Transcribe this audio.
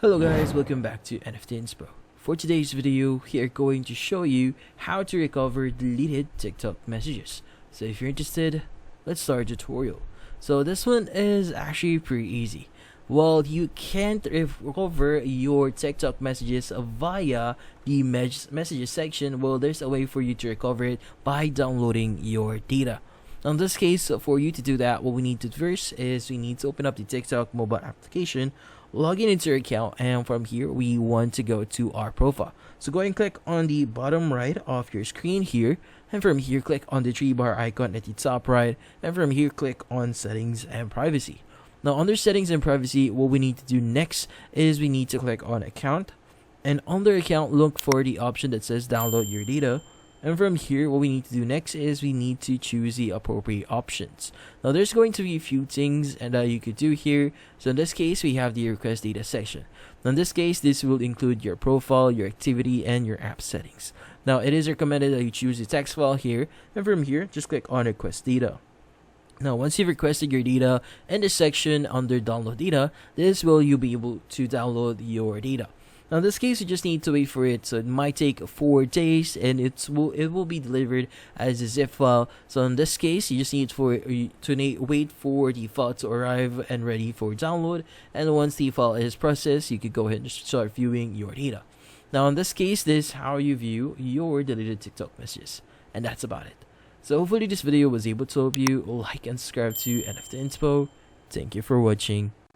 Hello guys, welcome back to NFT Inspo. For today's video, we are going to show you how to recover deleted TikTok messages. So if you're interested, let's start the tutorial. So this one is actually pretty easy. Well, you can't recover your TikTok messages via the messages section. Well, there's a way for you to recover it by downloading your data. In this case, for you to do that, what we need to do first is we need to open up the TikTok mobile application, log in into your account, and from here we want to go to our profile. So go and click on the bottom right of your screen here, and from here click on the 3-bar icon at the top right, and from here click on settings and privacy. Now under settings and privacy, what we need to do next is we need to click on account, and under account look for the option that says download your data. And from here, what we need to do next is we need to choose the appropriate options. Now, there's going to be a few things that you could do here. So in this case, we have the request data section. Now, in this case, this will include your profile, your activity, and your app settings. Now, it is recommended that you choose the text file here. And from here, just click on request data. Now, once you've requested your data in the section under download data, this will you'll be able to download your data. Now in this case, you just need to wait for it. So it might take 4 days, and it will be delivered as a zip file. So in this case, you just need to wait for the file to arrive and ready for download. And once the file is processed, you could go ahead and start viewing your data. Now in this case, this is how you view your deleted TikTok messages, and that's about it. So hopefully this video was able to help you. Like and subscribe to NFT Inspo. Thank you for watching.